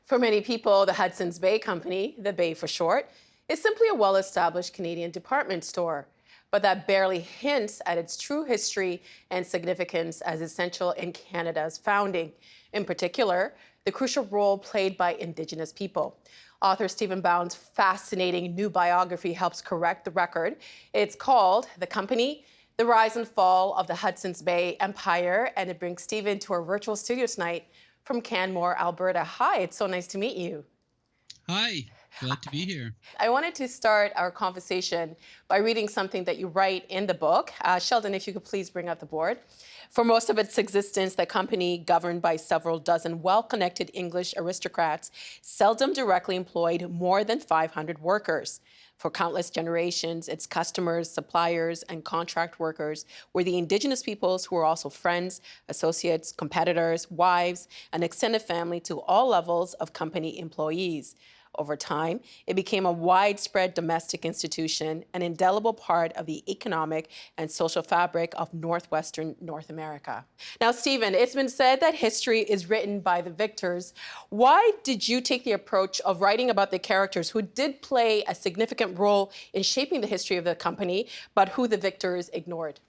For many people, the Hudsons Bay Company, the Bay for short, is simply a well established Canadian department store. But that barely hints at its true history and significance as essential in Canada's founding. In particular, the crucial role played by Indigenous people. Author Stephen Bown's fascinating new biography helps correct the record. It's called The Company, The Rise and Fall of the Hudsons Bay Empire, and it brings Stephen to our virtual studio tonight from Canmore, Alberta. Hi, it's so nice to meet you. Hi, glad to be here. I wanted to start our conversation by reading something that you write in the book. Sheldon, if you could please bring up the board. For most of its existence, the company, governed by several dozen well-connected English aristocrats, seldom directly employed more than 500 workers. For countless generations, its customers, suppliers, and contract workers were the Indigenous peoples who were also friends, associates, competitors, wives, and extended family to all levels of company employees. Over time, it became a widespread domestic institution, an indelible part of the economic and social fabric of northwestern North America. Now, Stephen, it's been said that history is written by the victors. Why did you take the approach of writing about the characters who did play a significant role in shaping the history of the company, but who the victors ignored?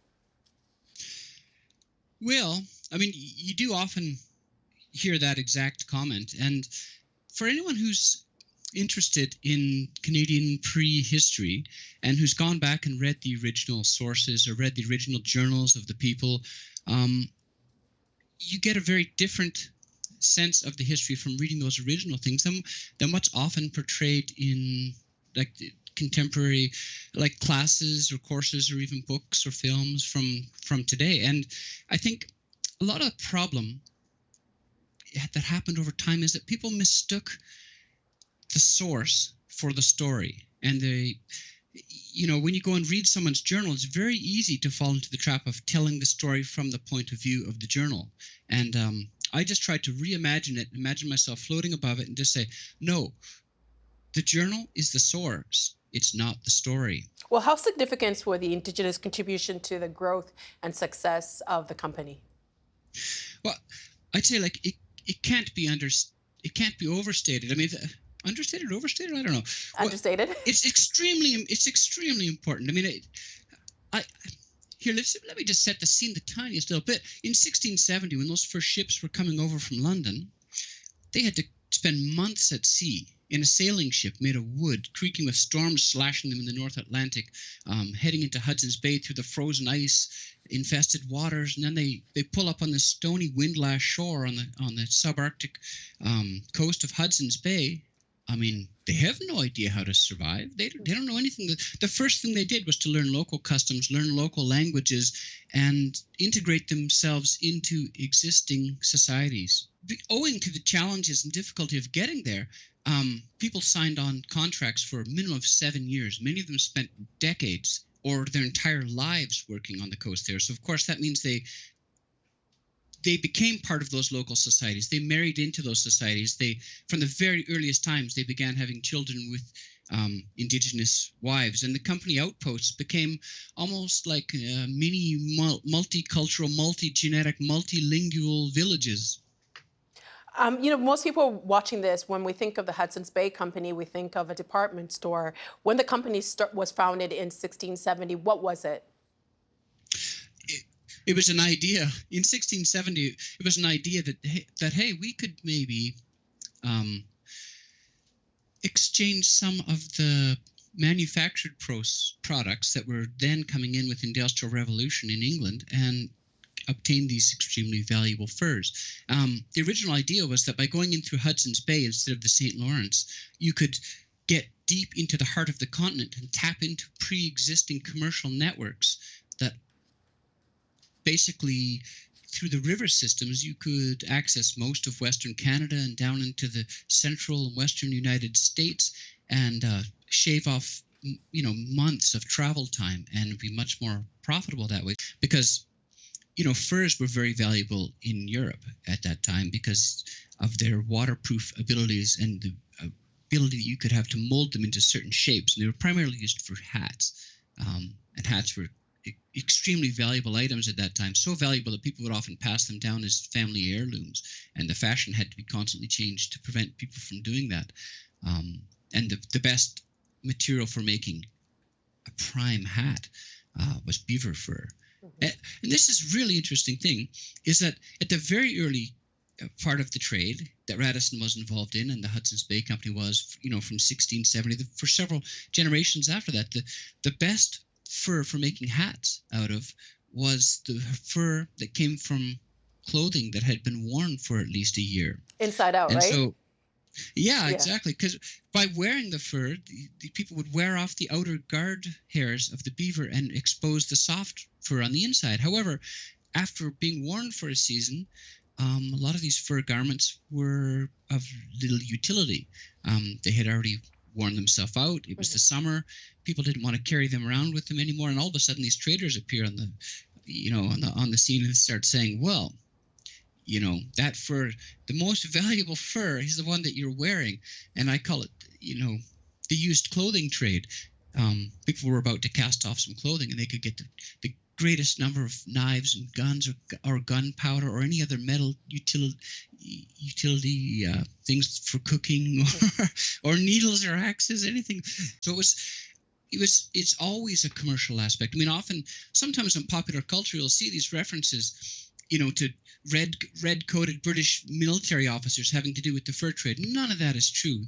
Well, you do often hear that exact comment. And for anyone who's interested in Canadian prehistory and who's gone back and read the original sources or read the original journals of the people, you get a very different sense of the history from reading those original things than what's often portrayed in like contemporary like classes or courses or even books or films from today. And I think a lot of the problem that happened over time is that people mistook the source for the story. And when you go and read someone's journal, it's very easy to fall into the trap of telling the story from the point of view of the journal. And I just tried to reimagine it, imagine myself floating above it and just say, no, the journal is the source. It's not the story. Well, how significant were the Indigenous contribution to the growth and success of the company? Well, I'd say it can't be overstated. Understated, overstated? I don't know. Understated. Well, it's extremely important. Let me just set the scene the tiniest little bit. In 1670, when those first ships were coming over from London, they had to spend months at sea in a sailing ship made of wood, creaking with storms slashing them in the North Atlantic, heading into Hudsons Bay through the frozen ice-infested waters, and then they pull up on the stony windlass shore on the subarctic coast of Hudsons Bay. They have no idea how to survive. They don't know anything. The first thing they did was to learn local customs, learn local languages, and integrate themselves into existing societies. Owing to the challenges and difficulty of getting there, people signed on contracts for a minimum of 7 years. Many of them spent decades or their entire lives working on the coast there. So, of course, that means they became part of those local societies. They married into those societies. From the very earliest times, they began having children with Indigenous wives. And the company outposts became almost like mini multicultural, multi-genetic, multilingual villages. Most people watching this, when we think of the Hudsons Bay Company, we think of a department store. When the company was founded in 1670, what was it? It was an idea. In 1670, it was an idea that hey, we could maybe exchange some of the manufactured products that were then coming in with the Industrial Revolution in England and obtain these extremely valuable furs. The original idea was that by going in through Hudson's Bay instead of the St. Lawrence, you could get deep into the heart of the continent and tap into pre-existing commercial networks that basically, through the river systems, you could access most of Western Canada and down into the central and western United States and shave off, months of travel time and be much more profitable that way. Because, furs were very valuable in Europe at that time because of their waterproof abilities and the ability that you could have to mold them into certain shapes. And they were primarily used for hats. And hats were extremely valuable items at that time, so valuable that people would often pass them down as family heirlooms, and the fashion had to be constantly changed to prevent people from doing that. And the best material for making a prime hat was beaver fur. And this is really interesting thing, is that at the very early part of the trade that Radisson was involved in, and the Hudsons Bay Company was, from 1670 for several generations after that, the best fur for making hats out of was the fur that came from clothing that had been worn for at least a year. Inside out, and right? So, yeah, exactly. Because by wearing the fur, the people would wear off the outer guard hairs of the beaver and expose the soft fur on the inside. However, after being worn for a season, a lot of these fur garments were of little utility. They had already worn themselves out. It was the summer. People didn't want to carry them around with them anymore. And all of a sudden, these traders appear on the scene and start saying, well, that fur, the most valuable fur is the one that you're wearing. And I call it, the used clothing trade. People were about to cast off some clothing, and they could get the greatest number of knives and guns or gunpowder or any other metal utility things for cooking or needles or axes, anything. So it's always a commercial aspect. I mean, sometimes in popular culture, you'll see these references, to red-coated British military officers having to do with the fur trade. None of that is true.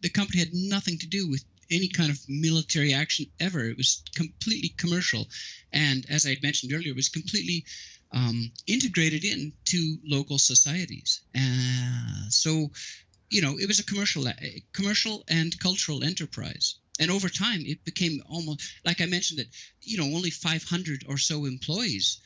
The company had nothing to do with any kind of military action ever. It was completely commercial, and as I had mentioned earlier, it was completely integrated into local societies. So, it was a commercial and cultural enterprise. And over time, it became almost, like I mentioned, that only 500 or so employees.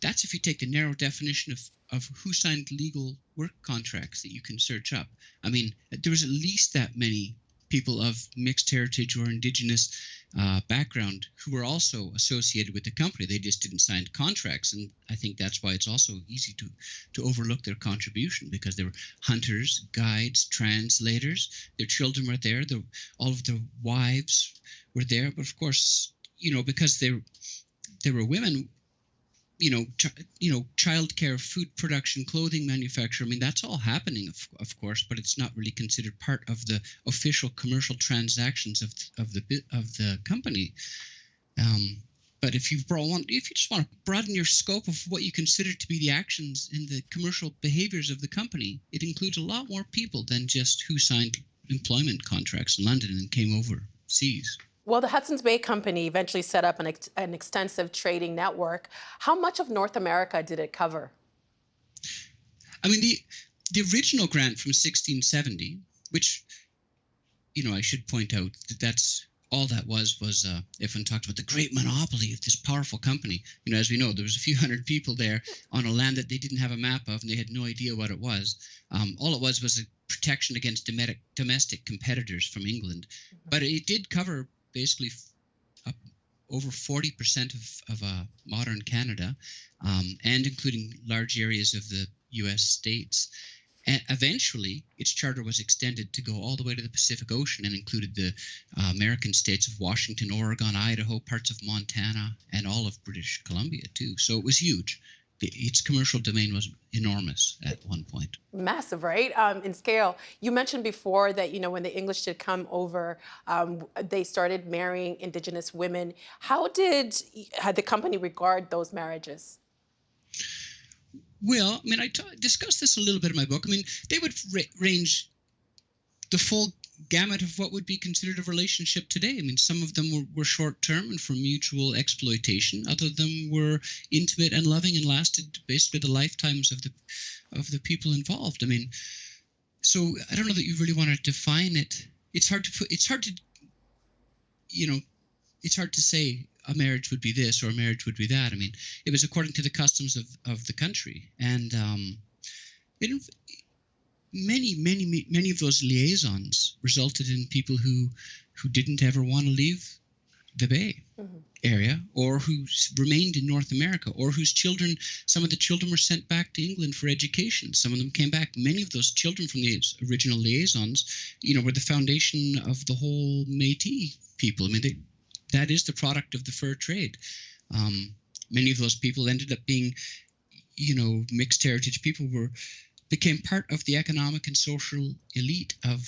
That's if you take the narrow definition of who signed legal work contracts that you can search up. I mean, there was at least that many people of mixed heritage or Indigenous background who were also associated with the company. They just didn't sign contracts, and I think that's why it's also easy to overlook their contribution, because they were hunters, guides, translators. Their children were there. All of their wives were there. But of course, because they were women, childcare, food production, clothing manufacture. I mean, that's all happening, of course, but it's not really considered part of the official commercial transactions of the company. But if you just want to broaden your scope of what you consider to be the actions and the commercial behaviors of the company, it includes a lot more people than just who signed employment contracts in London and came overseas. Well, the Hudsons Bay Company eventually set up an extensive trading network. How much of North America did it cover? I mean, the original grant from 1670, which, I should point out that's all that was if one talked about the great monopoly of this powerful company. As we know, there was a few hundred people there on a land that they didn't have a map of, and they had no idea what it was. All it was a protection against domestic competitors from England. But it did cover basically over 40% of modern Canada, and including large areas of the U.S. states. And eventually, its charter was extended to go all the way to the Pacific Ocean and included the American states of Washington, Oregon, Idaho, parts of Montana, and all of British Columbia, too. So it was huge. Its commercial domain was enormous at one point. Massive, right? In scale. You mentioned before that, when the English did come over, they started marrying Indigenous women. How had the company regard those marriages? Well, I mean, I discussed this a little bit in my book. I mean, they would range the full gamut of what would be considered a relationship today. I mean, some of them were short-term and for mutual exploitation. Other of them were intimate and loving and lasted basically the lifetimes of the people involved. I mean, so I don't know that you really want to define it. It's hard to say a marriage would be this or a marriage would be that. I mean, it was according to the customs of the country, and many of those liaisons resulted in people who didn't ever want to leave the Bay area, or who remained in North America, or some of the children were sent back to England for education. Some of them came back. Many of those children from the original liaisons, were the foundation of the whole Métis people. I mean, that is the product of the fur trade. Many of those people ended up being, mixed heritage people became part of the economic and social elite of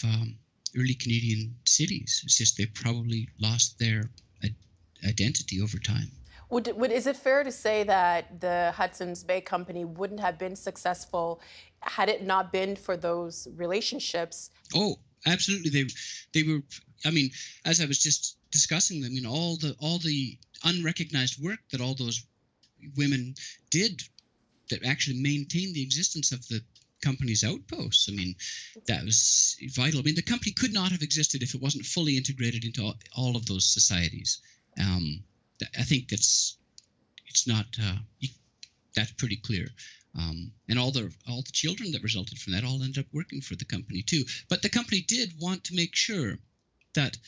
early Canadian cities. It's just they probably lost their identity over time. Is it fair to say that the Hudson's Bay Company wouldn't have been successful had it not been for those relationships? Oh, absolutely. They were. I mean, as I was just discussing them, all the unrecognized work that all those women did that actually maintained the existence of the company's outposts. I mean, that was vital. I mean, the company could not have existed if it wasn't fully integrated into all of those societies. I think that's pretty clear. And all the children that resulted from that all ended up working for the company too. But the company did want to make sure that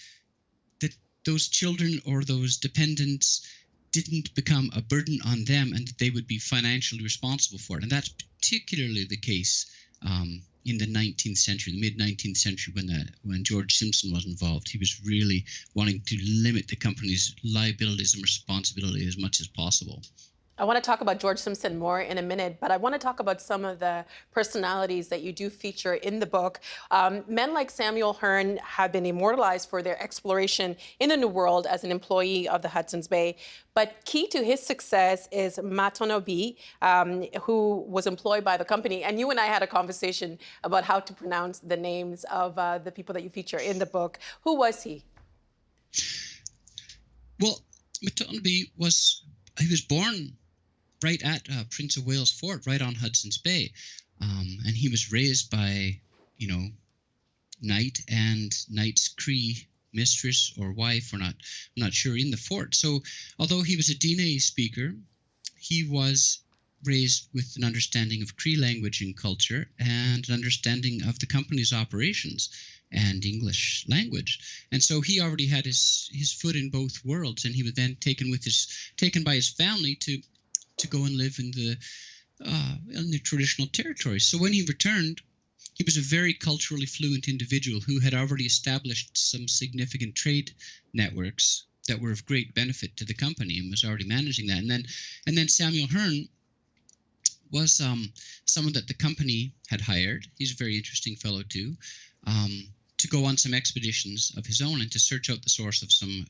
those children or those dependents didn't become a burden on them, and that they would be financially responsible for it. And that's particularly the case in the 19th century, the mid-19th century, when George Simpson was involved. He was really wanting to limit the company's liabilities and responsibility as much as possible. I want to talk about George Simpson more in a minute, but I want to talk about some of the personalities that you do feature in the book. Men like Samuel Hearne have been immortalized for their exploration in the New World as an employee of the Hudson's Bay. But key to his success is Matonabi, who was employed by the company. And you and I had a conversation about how to pronounce the names of the people that you feature in the book. Who was he? Well, Matonabi was born right at Prince of Wales Fort, right on Hudson's Bay. And he was raised by, Knight and Knight's Cree mistress or wife, I'm not sure, in the fort. So although he was a Diné speaker, he was raised with an understanding of Cree language and culture and an understanding of the company's operations and English language. And so he already had his foot in both worlds, and he was then taken by his family to go and live in the traditional territories. So when he returned, he was a very culturally fluent individual who had already established some significant trade networks that were of great benefit to the company and was already managing that. And then Samuel Hearne was someone that the company had hired. He's a very interesting fellow too, to go on some expeditions of his own and to search out the source of some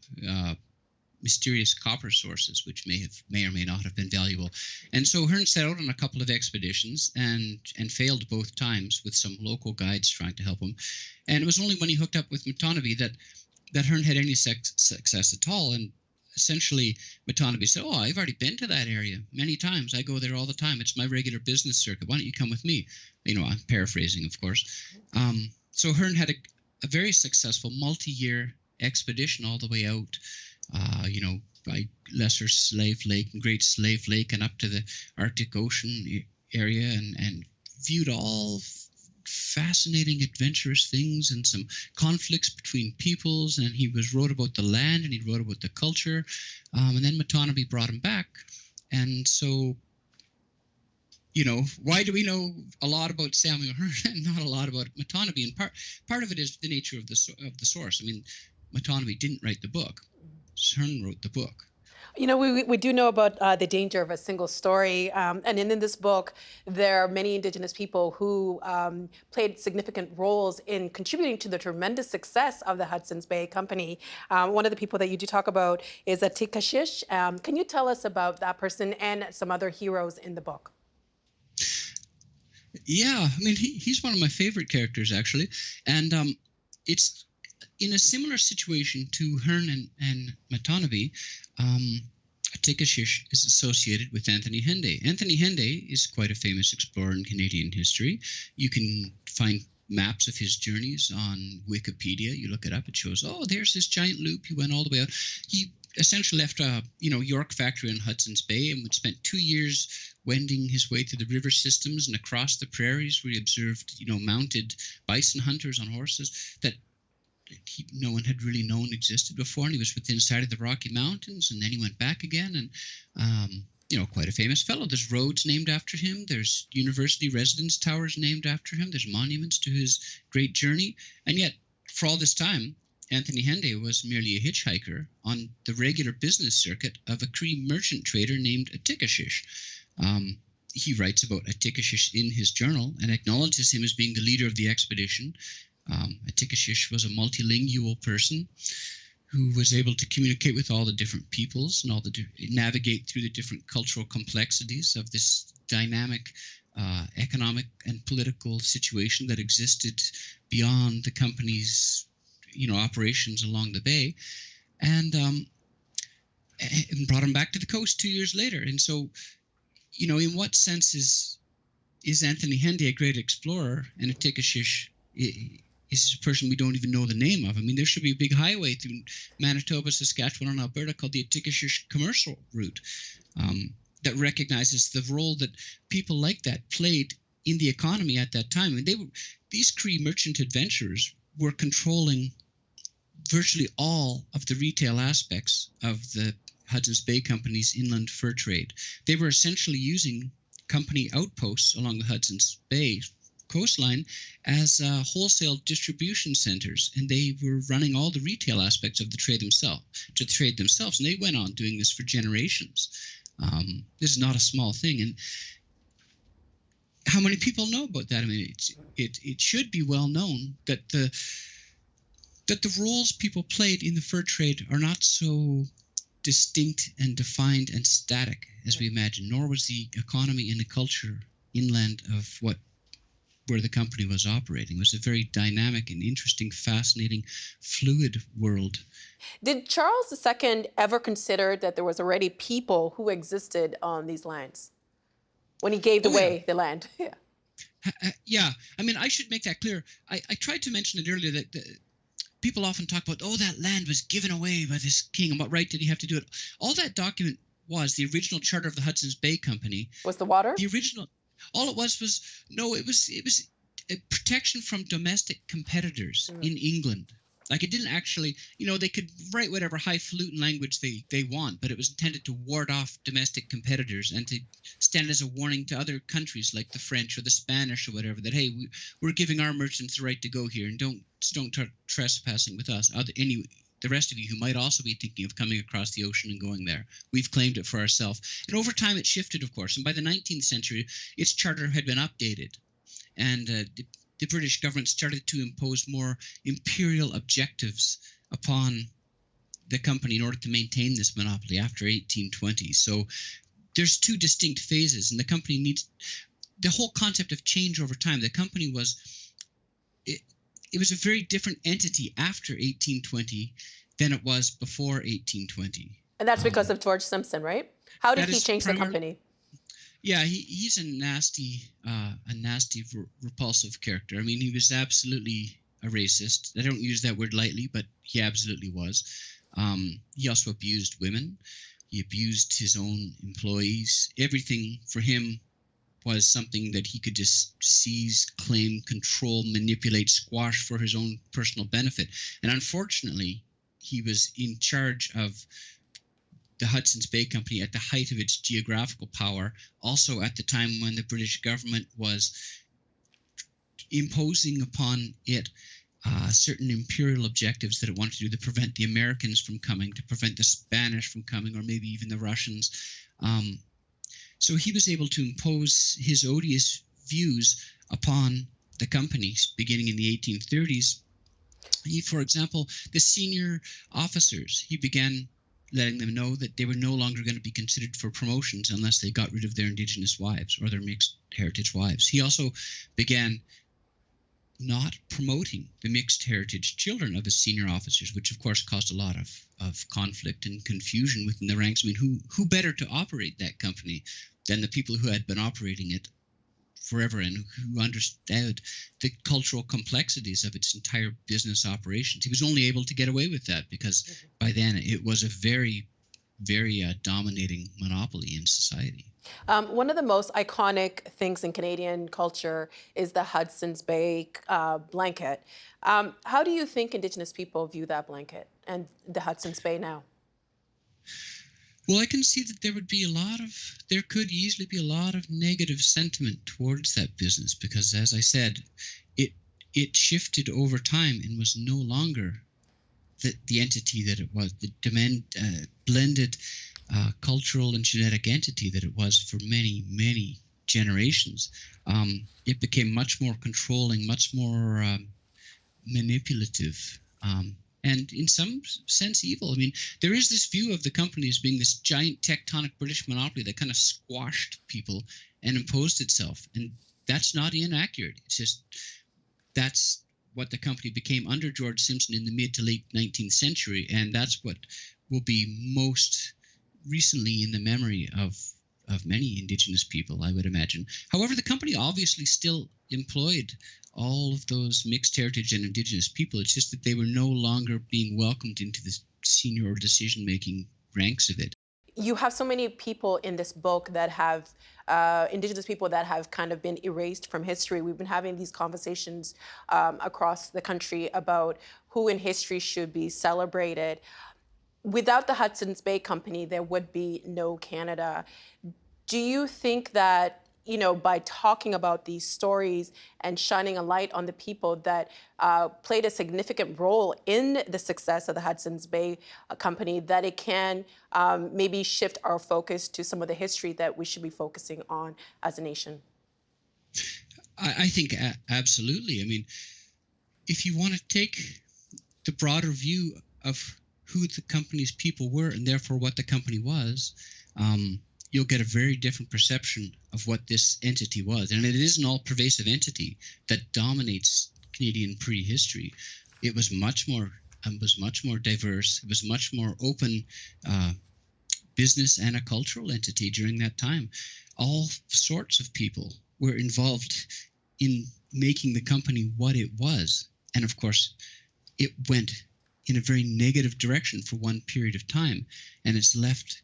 mysterious copper sources, which may or may not have been valuable. And so Hearne set out on a couple of expeditions and failed both times, with some local guides trying to help him. And it was only when he hooked up with Matonabi that Hearne had any success at all. And essentially, Matonabi said, "Oh, I've already been to that area many times. I go there all the time. It's my regular business circuit. Why don't you come with me?" I'm paraphrasing, of course. So Hearne had a very successful multi-year expedition all the way out, by Lesser Slave Lake and Great Slave Lake and up to the Arctic Ocean area, and viewed all fascinating, adventurous things and some conflicts between peoples. And he wrote about the land, and he wrote about the culture. And then Matonabi brought him back. And so, why do we know a lot about Samuel Hearne and not a lot about Matonabi? And part of it is the nature of the source. I mean, Matonabi didn't write the book. Hearne wrote the book. We do know about the danger of a single story. And in this book, there are many Indigenous people who played significant roles in contributing to the tremendous success of the Hudson's Bay Company. One of the people that you do talk about is a Tikashish. Can you tell us about that person and some other heroes in the book? Yeah, I mean, he's one of my favorite characters, actually. And it's in a similar situation to Hearne and Matonabi. Tikashish is associated with Anthony Henday. Anthony Henday is quite a famous explorer in Canadian history. You can find maps of his journeys on Wikipedia. You look it up, it shows, there's this giant loop. He went all the way out. He essentially left a York factory in Hudson's Bay and spent 2 years wending his way through the river systems and across the prairies, where he observed mounted bison hunters on horses that no one had really known existed before. And he was within sight of the Rocky Mountains, and then he went back again. And quite a famous fellow. There's roads named after him. There's university residence towers named after him. There's monuments to his great journey. And yet, for all this time, Anthony Henday was merely a hitchhiker on the regular business circuit of a Cree merchant trader named Atikashish. He writes about Atikashish in his journal and acknowledges him as being the leader of the expedition. Atikashish was a multilingual person who was able to communicate with all the different peoples and navigate through the different cultural complexities of this dynamic economic and political situation that existed beyond the company's operations along the bay, and brought him back to the coast 2 years later. And so, in what sense is Anthony Henday a great explorer, and Atikashish is a person we don't even know the name of? I mean, there should be a big highway through Manitoba, Saskatchewan, and Alberta called the Atikashish Commercial Route that recognizes the role that people like that played in the economy at that time. And these Cree merchant adventurers were controlling virtually all of the retail aspects of the Hudsons Bay Company's inland fur trade. They were essentially using company outposts along the Hudsons Bay coastline as wholesale distribution centers, and they were running all the retail aspects of the trade themselves. And they went on doing this for generations. This is not a small thing, and how many people know about that? I mean, it should be well known that the roles people played in the fur trade are not so distinct and defined and static as we imagine, nor was the economy and the culture inland of where the company was operating. It was a very dynamic and interesting, fascinating, fluid world. Did Charles II ever consider that there was already people who existed on these lands when he gave away the land? Yeah. Yeah. I mean, I should make that clear. I tried to mention it earlier that people often talk about, that land was given away by this king, and what right did he have to do it? All that document was the original charter of the Hudsons Bay Company. Was the water? The original. All it was it was a protection from domestic competitors in England. Like, it didn't actually, they could write whatever highfalutin language they want, but it was intended to ward off domestic competitors and to stand as a warning to other countries like the French or the Spanish or whatever, that, hey, we're giving our merchants the right to go here, and don't start trespassing with us. The rest of you who might also be thinking of coming across the ocean and going there, we've claimed it for ourselves. And over time it shifted, of course, and by the 19th century, its charter had been updated, and the British government started to impose more imperial objectives upon the company in order to maintain this monopoly after 1820. So there's two distinct phases, and the company needs the whole concept of change over time. The company it was a very different entity after 1820 than it was before 1820. And that's because of George Simpson, right? How did he change the company? Yeah, he's a nasty, repulsive character. I mean, he was absolutely a racist. I don't use that word lightly, but he absolutely was. He also abused women. He abused his own employees. Everything for him was something that he could just seize, claim, control, manipulate, squash for his own personal benefit. And unfortunately, he was in charge of the Hudsons Bay Company at the height of its geographical power, also at the time when the British government was imposing upon it certain imperial objectives that it wanted to do to prevent the Americans from coming, to prevent the Spanish from coming, or maybe even the Russians. So he was able to impose his odious views upon the companies beginning in the 1830s. For example, the senior officers, he began letting them know that they were no longer going to be considered for promotions unless they got rid of their Indigenous wives or their mixed heritage wives. He also began not promoting the mixed heritage children of his senior officers, which of course caused a lot of conflict and confusion within the ranks. I mean, who better to operate that company than the people who had been operating it forever and who understood the cultural complexities of its entire business operations. He was only able to get away with that because by then it was a very, very dominating monopoly in society. One of the most iconic things in Canadian culture is the Hudsons Bay blanket. How do you think Indigenous people view that blanket and the Hudsons Bay now? Well, I can see that there could easily be a lot of negative sentiment towards that business because, as I said, it shifted over time and was no longer the entity that it was, the blended cultural and genetic entity that it was for many, many generations. It became much more controlling, much more manipulative, and in some sense evil. I mean, there is this view of the company as being this giant tectonic British monopoly that kind of squashed people and imposed itself. And that's not inaccurate. It's just that's what the company became under George Simpson in the mid to late 19th century. And that's what will be most recently in the memory of many Indigenous people, I would imagine. However, the company obviously still employed all of those mixed heritage and Indigenous people. It's just that they were no longer being welcomed into the senior decision-making ranks of it. You have so many people in this book that have, Indigenous people that have kind of been erased from history. We've been having these conversations across the country about who in history should be celebrated. Without the Hudsons Bay Company, there would be no Canada. Do you think that, by talking about these stories and shining a light on the people that played a significant role in the success of the Hudsons Bay Company, that it can maybe shift our focus to some of the history that we should be focusing on as a nation? I think absolutely. I mean, if you want to take the broader view of who the company's people were and therefore what the company was, you'll get a very different perception of what this entity was. And it is an all-pervasive entity that dominates Canadian prehistory. It was much more diverse. It was much more open business and a cultural entity during that time. All sorts of people were involved in making the company what it was. And of course, it went in a very negative direction for one period of time, and it's left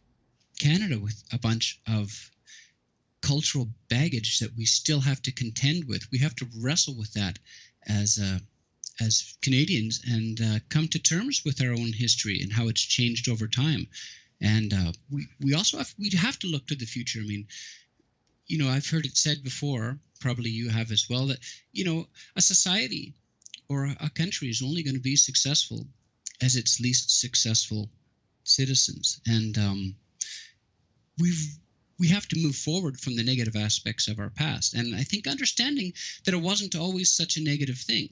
Canada with a bunch of cultural baggage that we still have to contend with. We have to wrestle with that as Canadians and come to terms with our own history and how it's changed over time. And we also have to look to the future. I mean, I've heard it said before, probably you have as well, that a society or a country is only going to be successful as its least successful citizens. And we have to move forward from the negative aspects of our past. And I think understanding that it wasn't always such a negative thing.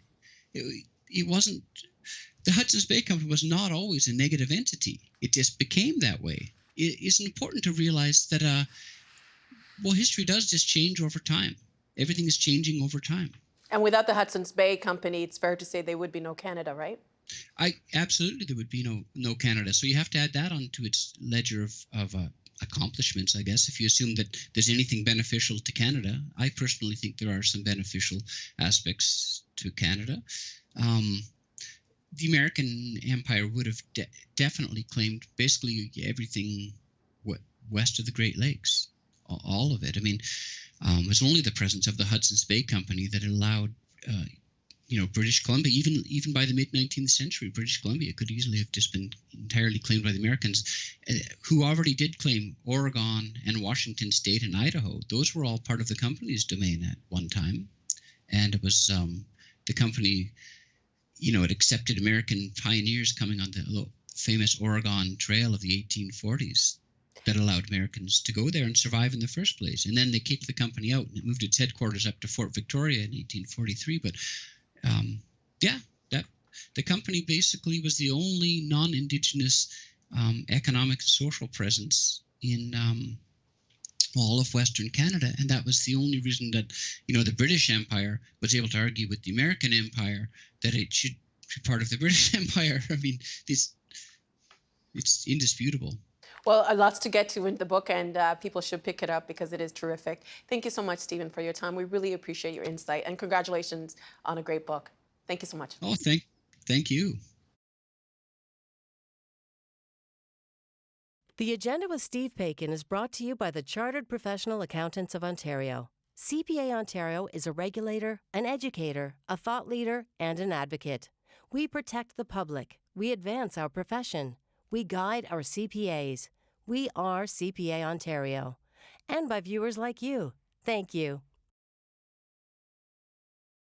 It wasn't, the Hudsons Bay Company was not always a negative entity. It just became that way. It is important to realize that, history does just change over time. Everything is changing over time. And without the Hudsons Bay Company, it's fair to say there would be no Canada, right? Absolutely, there would be no Canada. So you have to add that onto its ledger of accomplishments, I guess. If you assume that there's anything beneficial to Canada, I personally think there are some beneficial aspects to Canada. The American Empire would have definitely claimed basically everything west of the Great Lakes, all of it. I mean, it was only the presence of the Hudsons Bay Company that allowed British Columbia, even by the mid-19th century, British Columbia could easily have just been entirely claimed by the Americans, who already did claim Oregon and Washington State and Idaho. Those were all part of the company's domain at one time. And it was the company, it accepted American pioneers coming on the famous Oregon Trail of the 1840s that allowed Americans to go there and survive in the first place. And then they kicked the company out and it moved its headquarters up to Fort Victoria in 1843. But the company basically was the only non-Indigenous economic and social presence in all of Western Canada, and that was the only reason that the British Empire was able to argue with the American Empire that it should be part of the British Empire. I mean, it's indisputable. Well, lots to get to in the book, and people should pick it up because it is terrific. Thank you so much, Stephen, for your time. We really appreciate your insight, and congratulations on a great book. Thank you so much. Oh, thank you. The Agenda with Steve Paikin is brought to you by the Chartered Professional Accountants of Ontario. CPA Ontario is a regulator, an educator, a thought leader, and an advocate. We protect the public. We advance our profession. We guide our CPAs. We are CPA Ontario. And by viewers like you. Thank you.